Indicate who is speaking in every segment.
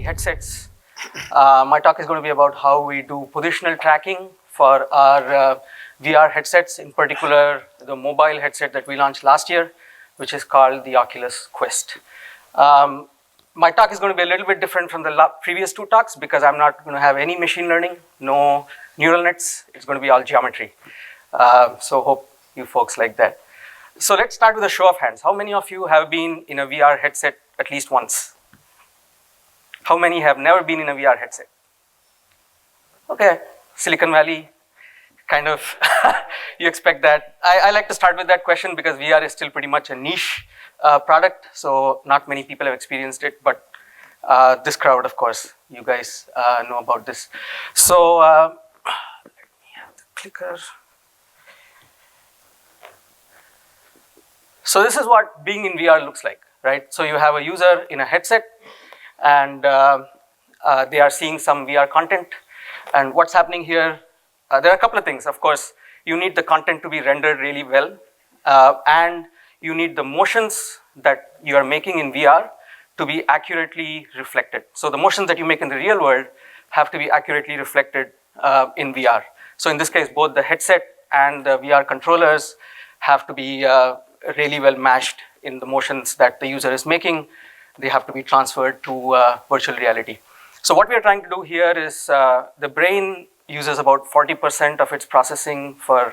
Speaker 1: Headsets. My talk is going to be about how we do positional tracking for our VR headsets, in particular the mobile headset that we launched last year, which is called the Oculus Quest. My talk is going to be a little bit different from the previous two talks because I'm not going to have any machine learning, no neural nets. It's going to be all geometry. So hope you folks like that. So let's start with a show of hands. How many of you have been in a VR headset at least once? How many have never been in a VR headset? Okay, Silicon Valley, kind of, you expect that. I like to start with that question because VR is still pretty much a niche product, so not many people have experienced it, but this crowd, of course, you guys know about this. So let me have the clicker. So this is what being in VR looks like, right? So you have a user in a headset, and they are seeing some VR content. And what's happening here, there are a couple of things. Of course, you need the content to be rendered really well, and you need the motions that you are making in VR to be accurately reflected. So the motions that you make in the real world have to be accurately reflected in VR. So in this case, both the headset and the VR controllers have to be really well matched in the motions that the user is making. They have to be transferred to virtual reality. So what we are trying to do here is the brain uses about 40% of its processing for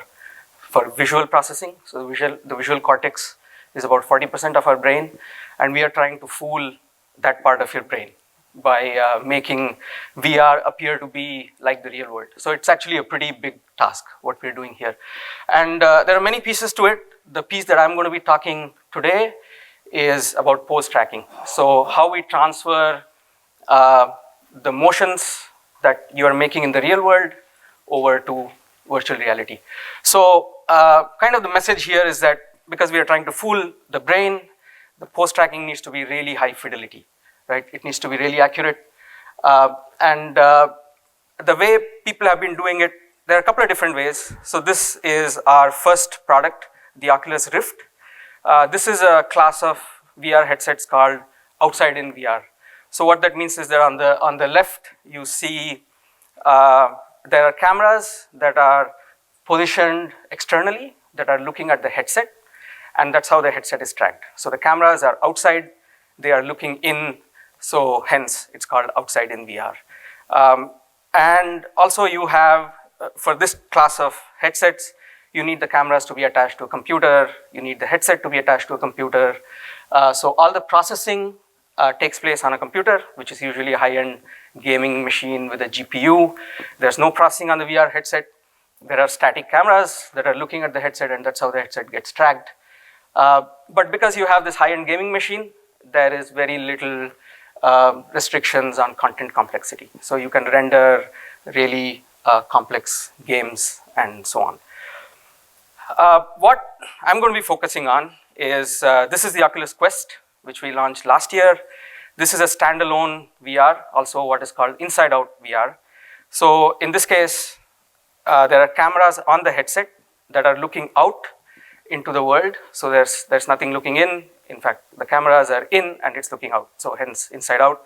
Speaker 1: visual processing. So the visual cortex is about 40% of our brain, and we are trying to fool that part of your brain by making VR appear to be like the real world. So it's actually a pretty big task, what we're doing here. And there are many pieces to it. The piece that I'm going to be talking today is about pose tracking. So how we transfer the motions that you are making in the real world over to virtual reality. So kind of the message here is that because we are trying to fool the brain, the pose tracking needs to be really high fidelity, right? It needs to be really accurate. And the way people have been doing it, there are a couple of different ways. So this is our first product, the Oculus Rift. This is a class of VR headsets called outside-in VR. So what that means is that on the left, you see there are cameras that are positioned externally that are looking at the headset, and that's how the headset is tracked. So the cameras are outside, they are looking in, so hence it's called outside-in VR. And also you have, for this class of headsets, you need the cameras to be attached to a computer, you need the headset to be attached to a computer. So all the processing takes place on a computer, which is usually a high-end gaming machine with a GPU. There's no processing on the VR headset. There are static cameras that are looking at the headset, and that's how the headset gets tracked. But because you have this high-end gaming machine, there is very little restrictions on content complexity. So you can render really complex games and so on. What I'm going to be focusing on is, this is the Oculus Quest, which we launched last year. This is a standalone VR, also what is called inside-out VR. So in this case, there are cameras on the headset that are looking out into the world. So there's nothing looking in. In fact, the cameras are in and it's looking out. So hence inside out.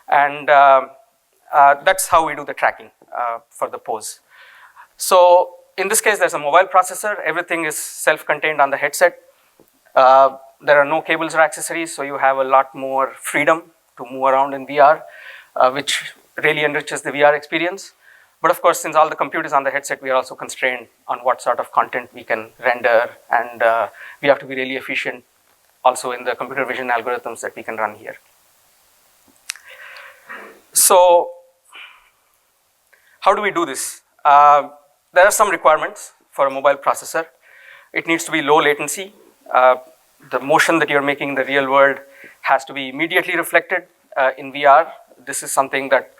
Speaker 1: And that's how we do the tracking for the pose. So in this case, there's a mobile processor. Everything is self-contained on the headset. There are no cables or accessories, so you have a lot more freedom to move around in VR, which really enriches the VR experience. But of course, since all the compute is on the headset, we are also constrained on what sort of content we can render, and we have to be really efficient also in the computer vision algorithms that we can run here. So how do we do this? There are some requirements for a mobile processor. It needs to be low latency. The motion that you're making in the real world has to be immediately reflected in VR. This is something that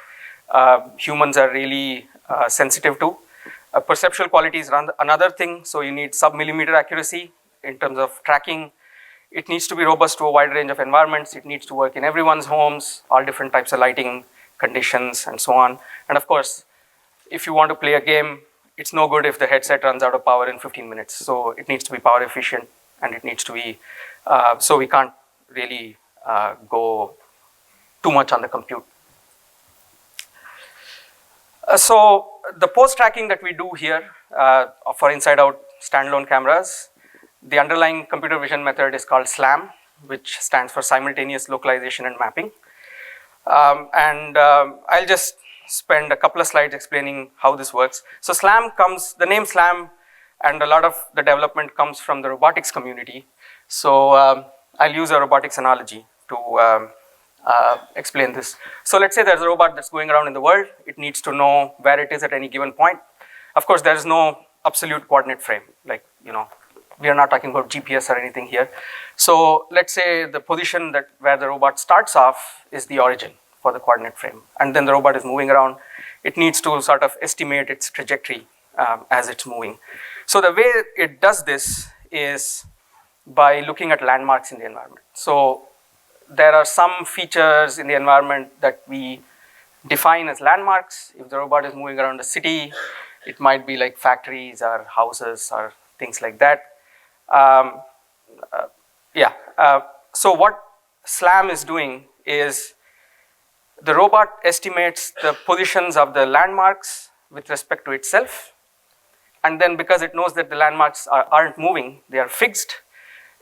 Speaker 1: humans are really sensitive to. Perceptual quality is another thing, so you need sub-millimeter accuracy in terms of tracking. It needs to be robust to a wide range of environments. It needs to work in everyone's homes, all different types of lighting conditions and so on. And of course, if you want to play a game, it's no good if the headset runs out of power in 15 minutes. So it needs to be power efficient, and it needs to be, so we can't really go too much on the compute. So the post-tracking that we do here for inside-out standalone cameras, the underlying computer vision method is called SLAM, which stands for simultaneous localization and mapping. I'll just spend a couple of slides explaining how this works. So SLAM comes, the name SLAM and a lot of the development comes from the robotics community. So I'll use a robotics analogy to explain this. So let's say there's a robot that's going around in the world. It needs to know where it is at any given point. Of course, there is no absolute coordinate frame. Like, you know, we are not talking about GPS or anything here. So let's say the position that where the robot starts off is the origin for the coordinate frame. And then the robot is moving around. It needs to sort of estimate its trajectory as it's moving. So the way it does this is by looking at landmarks in the environment. So there are some features in the environment that we define as landmarks. If the robot is moving around a city, it might be like factories or houses or things like that. So what SLAM is doing is the robot estimates the positions of the landmarks with respect to itself. And then because it knows that the landmarks aren't moving, they are fixed,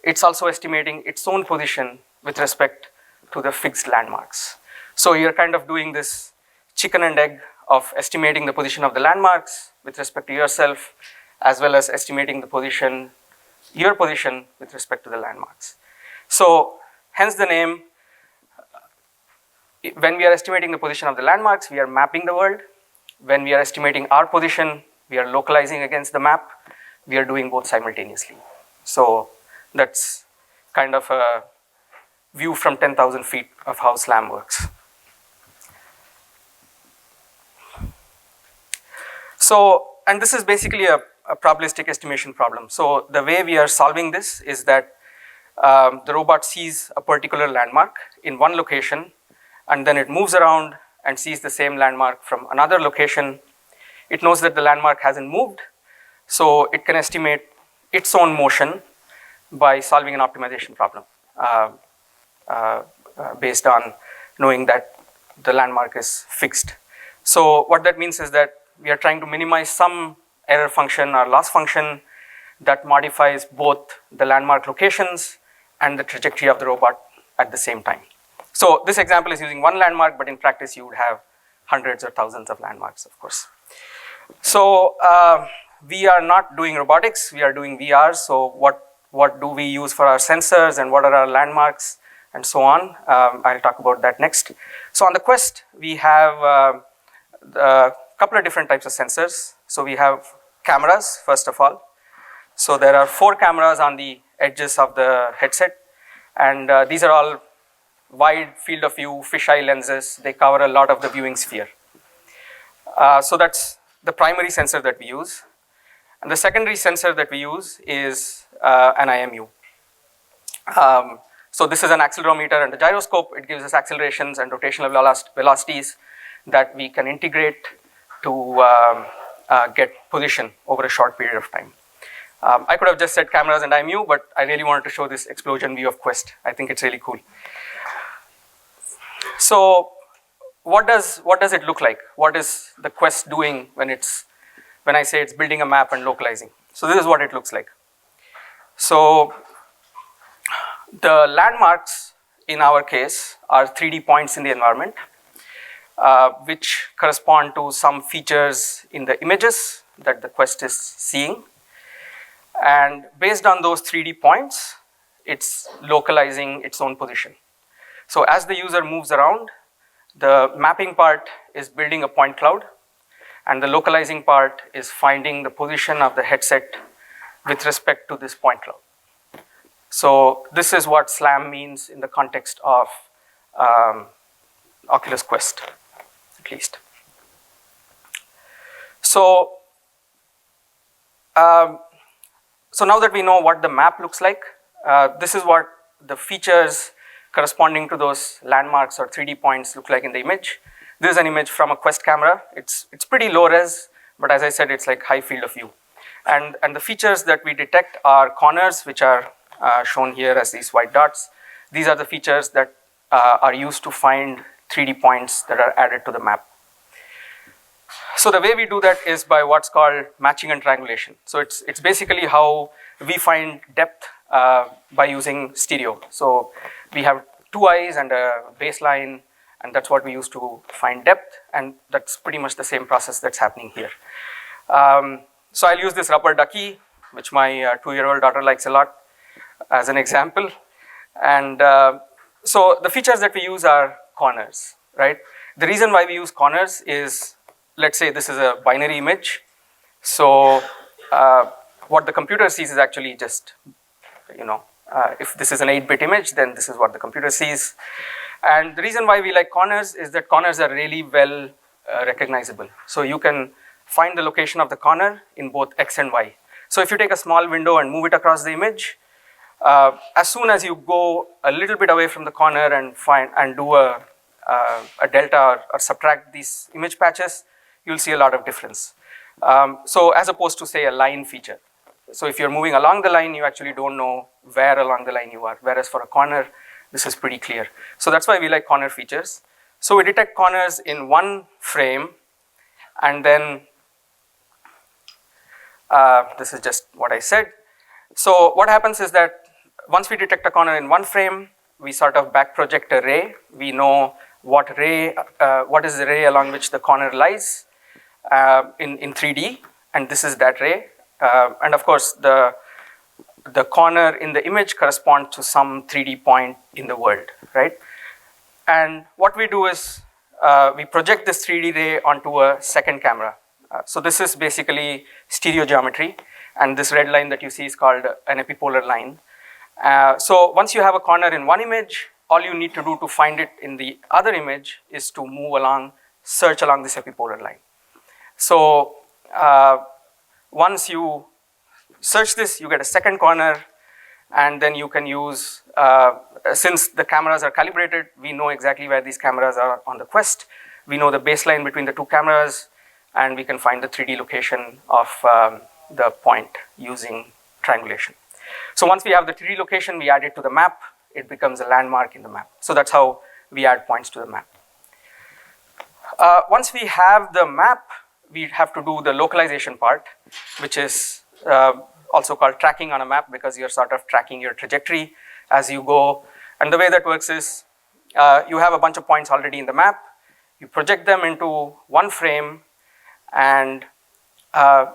Speaker 1: it's also estimating its own position with respect to the fixed landmarks. So you're kind of doing this chicken and egg of estimating the position of the landmarks with respect to yourself, as well as estimating the position, your position with respect to the landmarks. So hence the name. When we are estimating the position of the landmarks, we are mapping the world. When we are estimating our position, we are localizing against the map. We are doing both simultaneously. So that's kind of a view from 10,000 feet of how SLAM works. So, and this is basically a probabilistic estimation problem. So the way we are solving this is that the robot sees a particular landmark in one location, and then it moves around and sees the same landmark from another location. It knows that the landmark hasn't moved, so it can estimate its own motion by solving an optimization problem based on knowing that the landmark is fixed. So what that means is that we are trying to minimize some error function or loss function that modifies both the landmark locations and the trajectory of the robot at the same time. So this example is using one landmark, but in practice you would have hundreds or thousands of landmarks, of course. So we are not doing robotics, we are doing VR. So what do we use for our sensors and what are our landmarks and so on. I'll talk about that next. So on the Quest, we have a couple of different types of sensors. So we have cameras, first of all. So there are 4 cameras on the edges of the headset, and these are all wide field of view fisheye lenses. They cover a lot of the viewing sphere. So that's the primary sensor that we use. And the secondary sensor that we use is an IMU. So this is an accelerometer and a gyroscope. It gives us accelerations and rotational velocities that we can integrate to get position over a short period of time. I could have just said cameras and IMU, but I really wanted to show this explosion view of Quest. I think it's really cool. So what does it look like? What is the Quest doing when I say it's building a map and localizing? So this is what it looks like. So the landmarks in our case are 3D points in the environment, which correspond to some features in the images that the Quest is seeing. And based on those 3D points, it's localizing its own position. So as the user moves around, the mapping part is building a point cloud, and the localizing part is finding the position of the headset with respect to this point cloud. So this is what SLAM means in the context of Oculus Quest, at least. So now that we know what the map looks like, this is what the features corresponding to those landmarks or 3D points look like in the image. This is an image from a Quest camera. It's pretty low res, but as I said, it's like high field of view. And the features that we detect are corners, which are shown here as these white dots. These are the features that are used to find 3D points that are added to the map. So the way we do that is by what's called matching and triangulation. So it's basically how we find depth by using stereo. So we have two eyes and a baseline, and that's what we use to find depth, and that's pretty much the same process that's happening here. So I'll use this rubber ducky, which my 2-year-old daughter likes a lot, as an example. And so the features that we use are corners, right? The reason why we use corners is, let's say this is a binary image. So what the computer sees is actually just, if this is an 8-bit image, then this is what the computer sees. And the reason why we like corners is that corners are really well recognizable. So you can find the location of the corner in both X and Y. So if you take a small window and move it across the image, as soon as you go a little bit away from the corner and do a delta or subtract these image patches, you'll see a lot of difference. So as opposed to, say, a line feature. So if you're moving along the line, you actually don't know where along the line you are. Whereas for a corner, this is pretty clear. So that's why we like corner features. So we detect corners in one frame, and then this is just what I said. So what happens is that once we detect a corner in one frame, we sort of back project a ray. We know what is the ray along which the corner lies in 3D, and this is that ray. And of course, the corner in the image corresponds to some 3D point in the world, right? And what we do is we project this 3D ray onto a second camera. So this is basically stereo geometry, and this red line that you see is called an epipolar line. So once you have a corner in one image, all you need to do to find it in the other image is to move along, search along this epipolar line. So once you search this, you get a second corner, and then you can use, since the cameras are calibrated, we know exactly where these cameras are on the quest. We know the baseline between the two cameras, and we can find the 3D location of the point using triangulation. So once we have the 3D location, we add it to the map. It becomes a landmark in the map. So that's how we add points to the map. Once we have the map, we have to do the localization part, which is also called tracking on a map, because you're sort of tracking your trajectory as you go. And the way that works is you have a bunch of points already in the map. You project them into one frame, and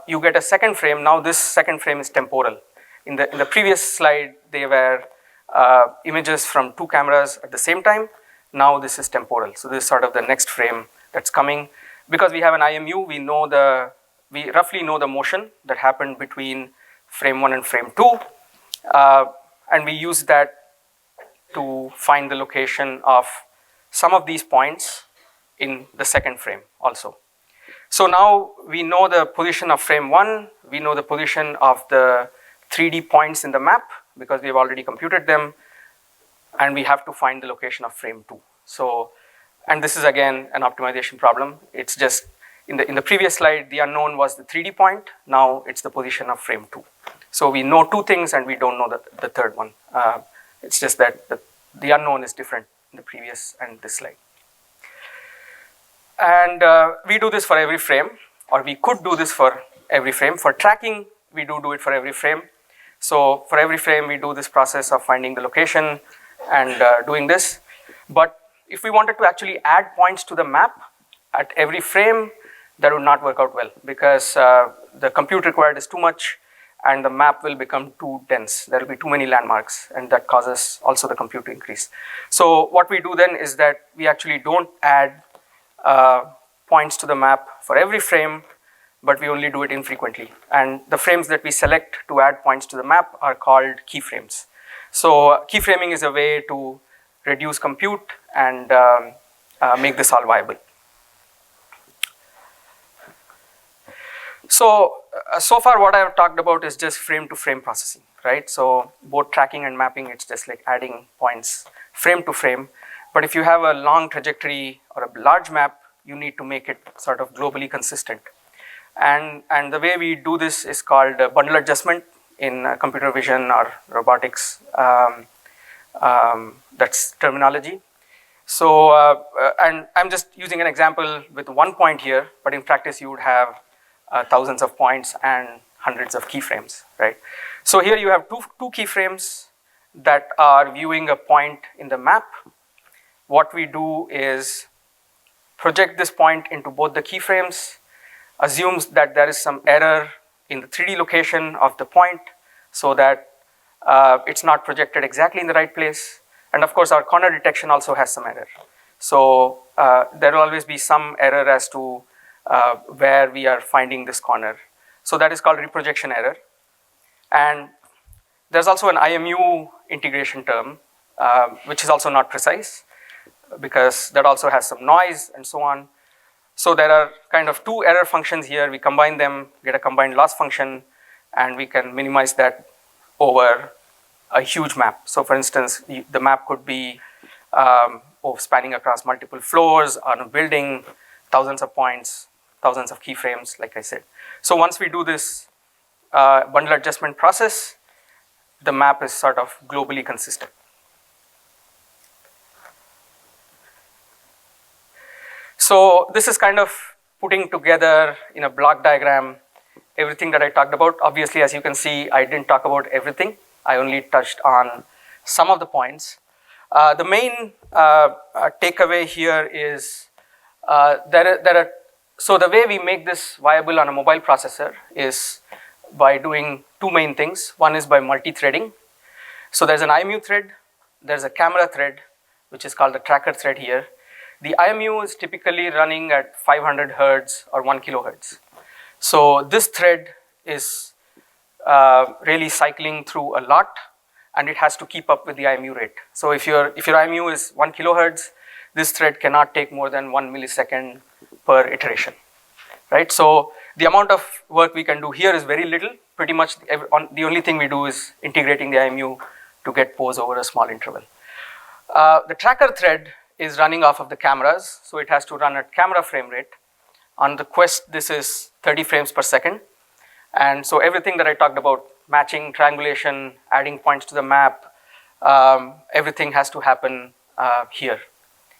Speaker 1: you get a second frame. Now this second frame is temporal. In the previous slide, they were images from two cameras at the same time. Now this is temporal. So this is sort of the next frame that's coming. Because we have an IMU, we roughly know the motion that happened between frame 1 and frame 2. And we use that to find the location of some of these points in the second frame also. So now we know the position of frame 1, we know the position of the 3D points in the map because we've already computed them, and we have to find the location of frame 2. So, and this is again an optimization problem. It's just, in the previous slide, the unknown was the 3D point, now it's the position of frame 2. So we know two things and we don't know the third one. It's just that the unknown is different in the previous and this slide. And we do this for every frame, or we could do this for every frame. For tracking, we do it for every frame. So for every frame, we do this process of finding the location and doing this. But if we wanted to actually add points to the map at every frame, that would not work out well, because the compute required is too much and the map will become too dense. There will be too many landmarks, and that causes also the compute to increase. So what we do then is that we actually don't add points to the map for every frame, but we only do it infrequently. And the frames that we select to add points to the map are called keyframes. So keyframing is a way to reduce compute and make this all viable. So, so far what I've talked about is just frame-to-frame processing, right? So both tracking and mapping, it's just like adding points frame to frame. But if you have a long trajectory or a large map, you need to make it sort of globally consistent. And the way we do this is called bundle adjustment in computer vision or robotics. That's terminology. So, and I'm just using an example with one point here, but in practice you would have thousands of points and hundreds of keyframes, right? So here you have two keyframes that are viewing a point in the map. What we do is project this point into both the keyframes, assumes that there is some error in the 3D location of the point so that it's not projected exactly in the right place. And of course, our corner detection also has some error. So there will always be some error as to where we are finding this corner. So that is called reprojection error. And there's also an IMU integration term, which is also not precise because that also has some noise and so on. So there are kind of two error functions here. We combine them, get a combined loss function, and we can minimize that over a huge map. So for instance, the map could be spanning across multiple floors on a building, thousands of points, thousands of keyframes, like I said. So once we do this bundle adjustment process, the map is sort of globally consistent. So this is kind of putting together in a block diagram everything that I talked about. Obviously, as you can see, I didn't talk about everything. I only touched on some of the points. The main takeaway here is so the way we make this viable on a mobile processor is by doing two main things. One is by multi-threading. So there's an IMU thread, there's a camera thread, which is called the tracker thread here. The IMU is typically running at 500 hertz or 1 kilohertz. So this thread is really cycling through a lot, and it has to keep up with the IMU rate. So if your IMU is 1 kilohertz, this thread cannot take more than 1 millisecond per iteration, right? So the amount of work we can do here is very little. Pretty much the only thing we do is integrating the IMU to get pose over a small interval. The tracker thread is running off of the cameras, so it has to run at camera frame rate. On the Quest, this is 30 frames per second. And so everything that I talked about, matching, triangulation, adding points to the map, everything has to happen here.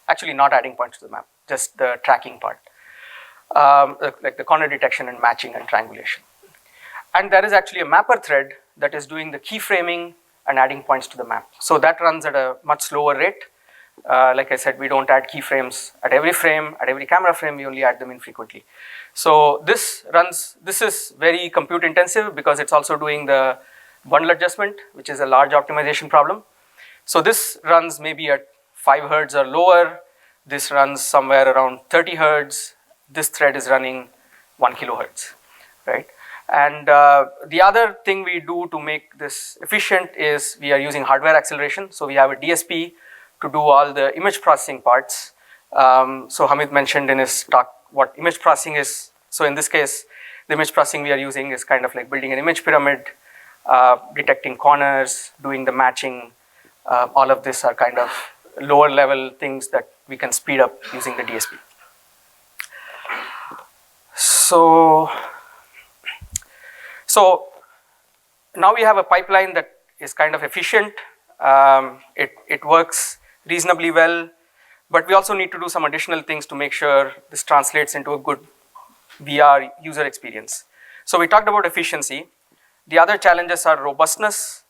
Speaker 1: Actually, not adding points to the map, just the tracking part, like the corner detection and matching and triangulation. And there is actually a mapper thread that is doing the keyframing and adding points to the map. So that runs at a much slower rate. Like I said, we don't add keyframes at every frame, at every camera frame, we only add them infrequently. So this is very compute intensive because it's also doing the bundle adjustment, which is a large optimization problem. So this runs maybe at 5 hertz or lower. This runs somewhere around 30 hertz. This thread is running 1 kilohertz, right? And the other thing we do to make this efficient is we are using hardware acceleration. So we have a DSP to do all the image processing parts. So Hamid mentioned in his talk what image processing is. So in this case, the image processing we are using is kind of like building an image pyramid, detecting corners, doing the matching. All of this are kind of lower level things that we can speed up using the DSP. So now we have a pipeline that is kind of efficient. It works reasonably well, but we also need to do some additional things to make sure this translates into a good VR user experience. So we talked about efficiency. The other challenges are robustness,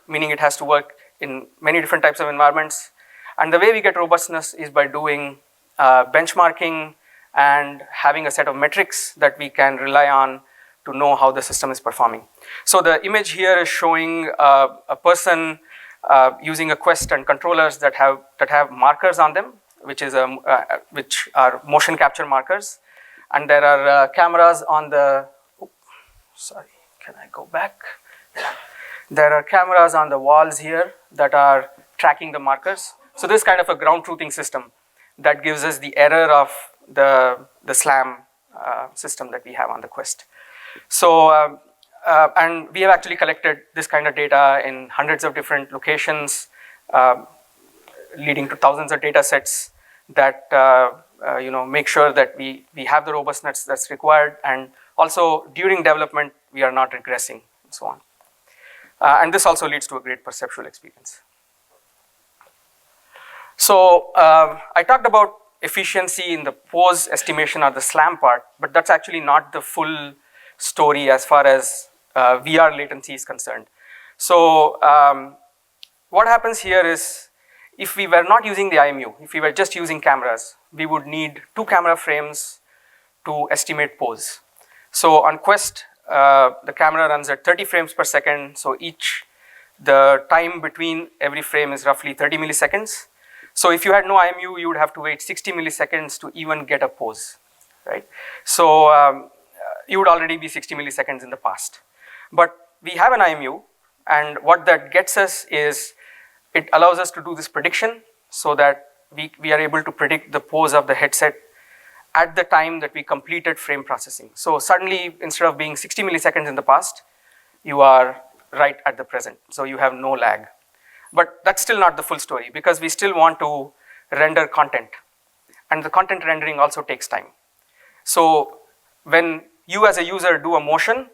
Speaker 1: meaning it has to work in many different types of environments. And the way we get robustness is by doing benchmarking and having a set of metrics that we can rely on to know how the system is performing. So the image here is showing a person using a Quest and controllers that have markers on them, which are motion capture markers, and there are cameras on the. Sorry, can I go back? There are cameras on the walls here that are tracking the markers. So this is kind of a ground truthing system that gives us the error of the SLAM system that we have on the Quest. So. And we have actually collected this kind of data in hundreds of different locations, leading to thousands of data sets that make sure that we have the robustness that's required, and also during development we are not regressing and so on. And this also leads to a great perceptual experience. So I talked about efficiency in the pose estimation or the SLAM part, but that's actually not the full story as far as VR latency is concerned. So what happens here is, if we were not using the IMU, if we were just using cameras, we would need 2 camera frames to estimate pose. So on Quest, the camera runs at 30 frames per second, so the time between every frame is roughly 30 milliseconds. So if you had no IMU, you would have to wait 60 milliseconds to even get a pose, right? So you would already be 60 milliseconds in the past. But we have an IMU, and what that gets us is, it allows us to do this prediction so that we are able to predict the pose of the headset at the time that we completed frame processing. So suddenly, instead of being 60 milliseconds in the past, you are right at the present. So you have no lag. But that's still not the full story, because we still want to render content. And the content rendering also takes time. So when you as a user do a motion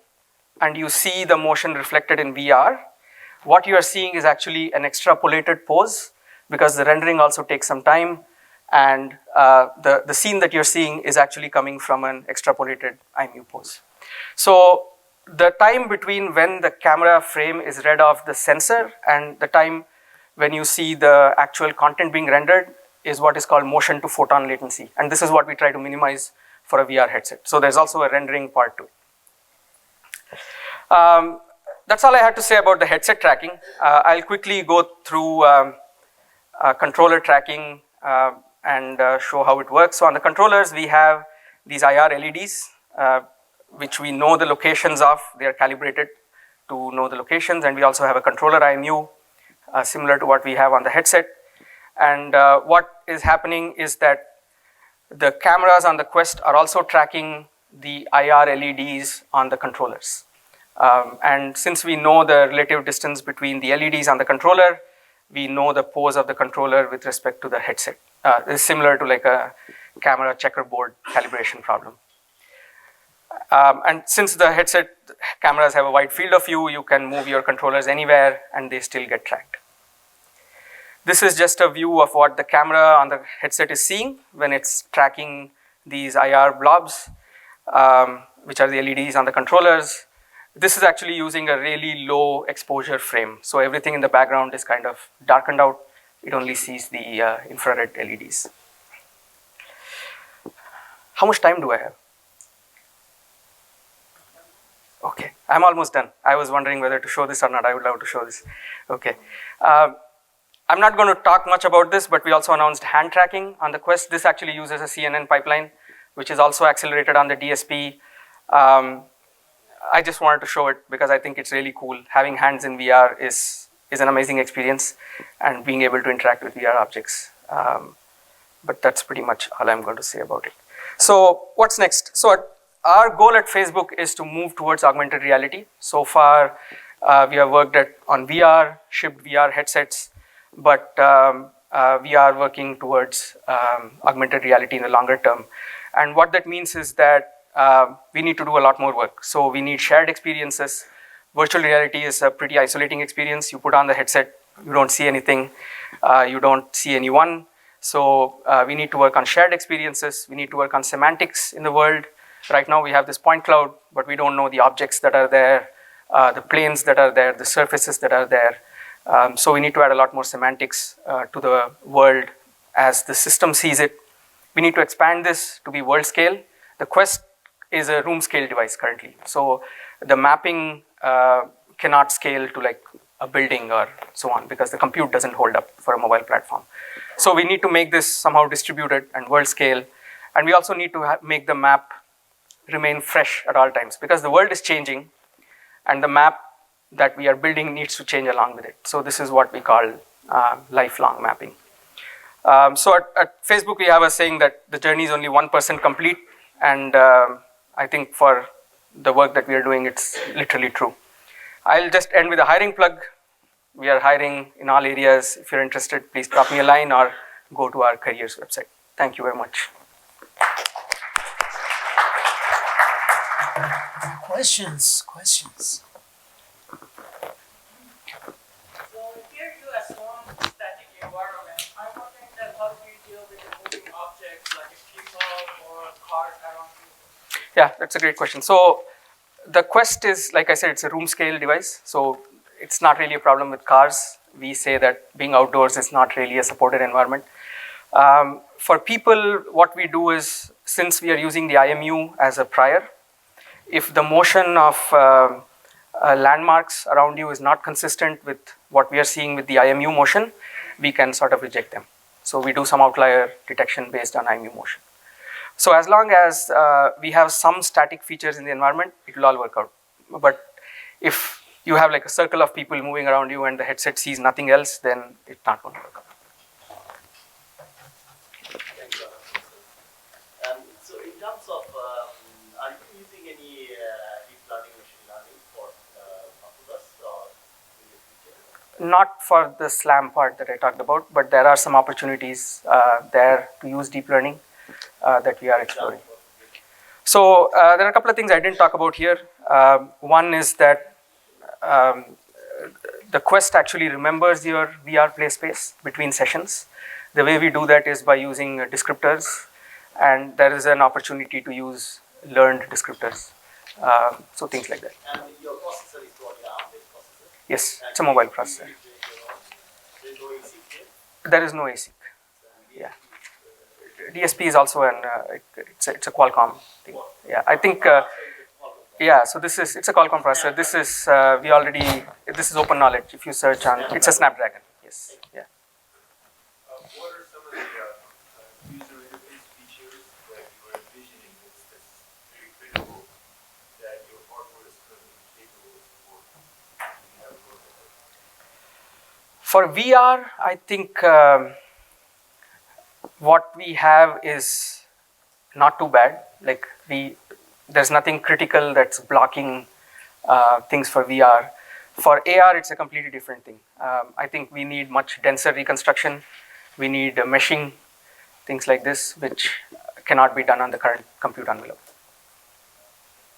Speaker 1: and you see the motion reflected in VR, what you are seeing is actually an extrapolated pose, because the rendering also takes some time, and the scene that you're seeing is actually coming from an extrapolated IMU pose. So the time between when the camera frame is read off the sensor and the time when you see the actual content being rendered is what is called motion to photon latency. And this is what we try to minimize for a VR headset. So there's also a rendering part to it. That's all I had to say about the headset tracking. I'll quickly go through controller tracking and show how it works. So on the controllers, we have these IR LEDs, which we know the locations of. They are calibrated to know the locations. And we also have a controller IMU, similar to what we have on the headset. And what is happening is that the cameras on the Quest are also tracking the IR LEDs on the controllers. And since we know the relative distance between the LEDs on the controller, we know the pose of the controller with respect to the headset. It's similar to like a camera checkerboard calibration problem. And since the headset cameras have a wide field of view, you can move your controllers anywhere and they still get tracked. This is just a view of what the camera on the headset is seeing when it's tracking these IR blobs, which are the LEDs on the controllers. This is actually using a really low exposure frame. So everything in the background is kind of darkened out. It only sees the infrared LEDs. How much time do I have? Okay, I'm almost done. I was wondering whether to show this or not. I would love to show this. Okay. I'm not going to talk much about this, but we also announced hand tracking on the Quest. This actually uses a CNN pipeline, which is also accelerated on the DSP. I just wanted to show it because I think it's really cool. Having hands in VR is an amazing experience, and being able to interact with VR objects. But that's pretty much all I'm going to say about it. So what's next? So our goal at Facebook is to move towards augmented reality. So far, we have worked on VR, shipped VR headsets, but we are working towards augmented reality in the longer term. And what that means is that we need to do a lot more work. So we need shared experiences. Virtual reality is a pretty isolating experience. You put on the headset, you don't see anything, you don't see anyone. So we need to work on shared experiences. We need to work on semantics in the world. Right now we have this point cloud, but we don't know the objects that are there, the planes that are there, the surfaces that are there. So we need to add a lot more semantics to the world as the system sees it. We need to expand this to be world scale. The Quest is a room scale device currently. So the mapping cannot scale to like a building or so on, because the compute doesn't hold up for a mobile platform. So we need to make this somehow distributed and world scale. And we also need to make the map remain fresh at all times, because the world is changing and the map that we are building needs to change along with it. So this is what we call lifelong mapping. So at Facebook, we have a saying that the journey is only 1% complete. And I think for the work that we are doing, it's literally true. I'll just end with a hiring plug. We are hiring in all areas. If you're interested, please drop me a line or go to our careers website. Thank you very much.
Speaker 2: Questions?
Speaker 3: So here you assume static environment. I'm wondering that
Speaker 1: Yeah, that's a great question. So the Quest is, like I said, it's a room scale device. So it's not really a problem with cars. We say that being outdoors is not really a supported environment. For people, what we do is, since we are using the IMU as a prior, if the motion of landmarks around you is not consistent with what we are seeing with the IMU motion, we can sort of reject them. So we do some outlier detection based on IMU motion. So as long as we have some static features in the environment, it will all work out. But if you have like a circle of people moving around you and the headset sees nothing else, then it's not going to work out.
Speaker 2: So in terms of, are you using any deep learning, machine learning for Oculus or in the future?
Speaker 1: Not for the SLAM part that I talked about, but there are some opportunities there to use deep learning that we are exploring. So there are a couple of things I didn't talk about here. One is that the Quest actually remembers your VR play space between sessions. The way we do that is by using descriptors, and there is an opportunity to use learned descriptors. So things like that.
Speaker 2: And your processor is what, ARM-based processor?
Speaker 1: Yes, it's a mobile processor.
Speaker 2: There is no ASIC here?
Speaker 1: There is no ASIC. Yeah. DSP is also it's a Qualcomm thing. Yeah, I think. Yeah, so it's a Qualcomm processor. This is this is open knowledge. If you search on, it's a Snapdragon. Yes. Yeah.
Speaker 3: What are some of the user interface features that you are envisioning that's very critical that your hardware is currently capable of supporting? You have a look at it.
Speaker 1: For VR, I think what we have is not too bad. Like there's nothing critical that's blocking things for VR. For AR, it's a completely different thing. I think we need much denser reconstruction. We need meshing, things like this, which cannot be done on the current compute envelope.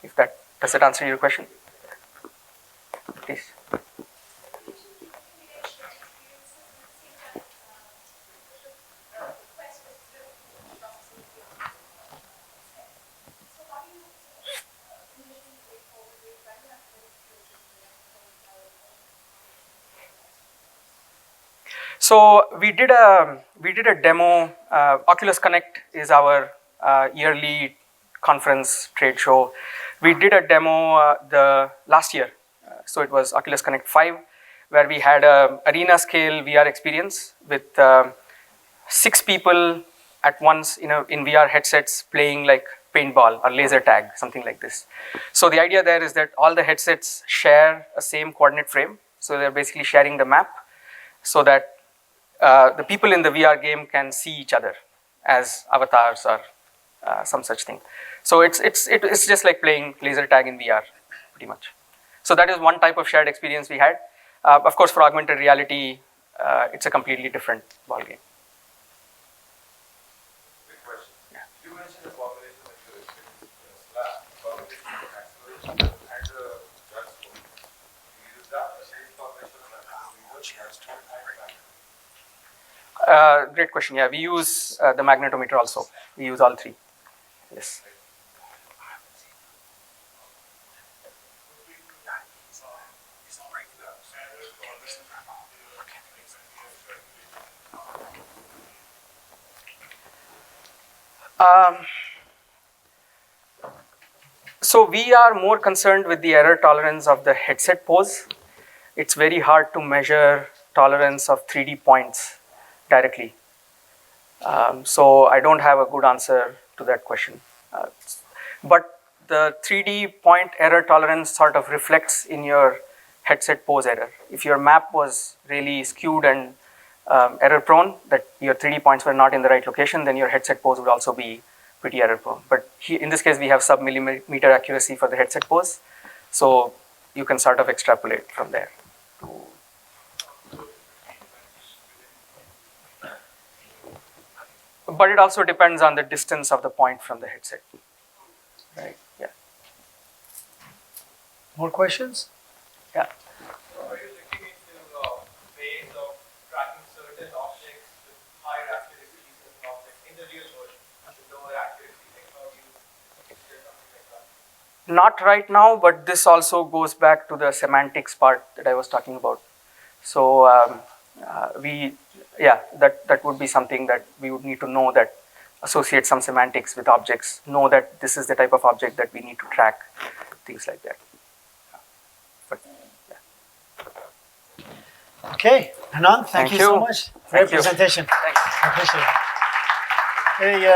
Speaker 1: Does that answer your question? Please. So we did a demo. Oculus Connect is our yearly conference trade show. We did a demo the last year. So it was Oculus Connect 5, where we had a arena scale VR experience with 6 people at once in VR headsets playing like paintball or laser tag, something like this. So the idea there is that all the headsets share a same coordinate frame. So they're basically sharing the map so that the people in the VR game can see each other as avatars or some such thing. So it's just like playing laser tag in VR, pretty much. So that is one type of shared experience we had. Of course, for augmented reality, it's a completely different ballgame.
Speaker 3: Quick question. Yeah. You mentioned the combination of your experience in a slab, combination of acceleration and drug score. You use that, the same combination of
Speaker 1: Great question. Yeah, we use the magnetometer also. We use all 3. Yes. So we are more concerned with the error tolerance of the headset pose. It's very hard to measure tolerance of 3D points directly. So I don't have a good answer to that question. But the 3D point error tolerance sort of reflects in your headset pose error. If your map was really skewed and error prone, that your 3D points were not in the right location, then your headset pose would also be pretty error prone. But in this case, we have sub-millimeter accuracy for the headset pose. So you can sort of extrapolate from there. But it also depends on the distance of the point from the headset. Right? Yeah.
Speaker 4: More questions?
Speaker 1: Yeah.
Speaker 3: Are you looking into ways of tracking certain objects with higher accuracy, certain objects in the real world, with lower accuracy technology? Is there something like that?
Speaker 1: Not right now, but this also goes back to the semantics part that I was talking about. So that would be something that we would need to know, that associate some semantics with objects, know that this is the type of object that we need to track, things like that. But, yeah.
Speaker 4: Okay, Anand, thank you so much for your
Speaker 1: Thank you.
Speaker 4: presentation.
Speaker 1: Thanks.
Speaker 4: I appreciate it. Hey,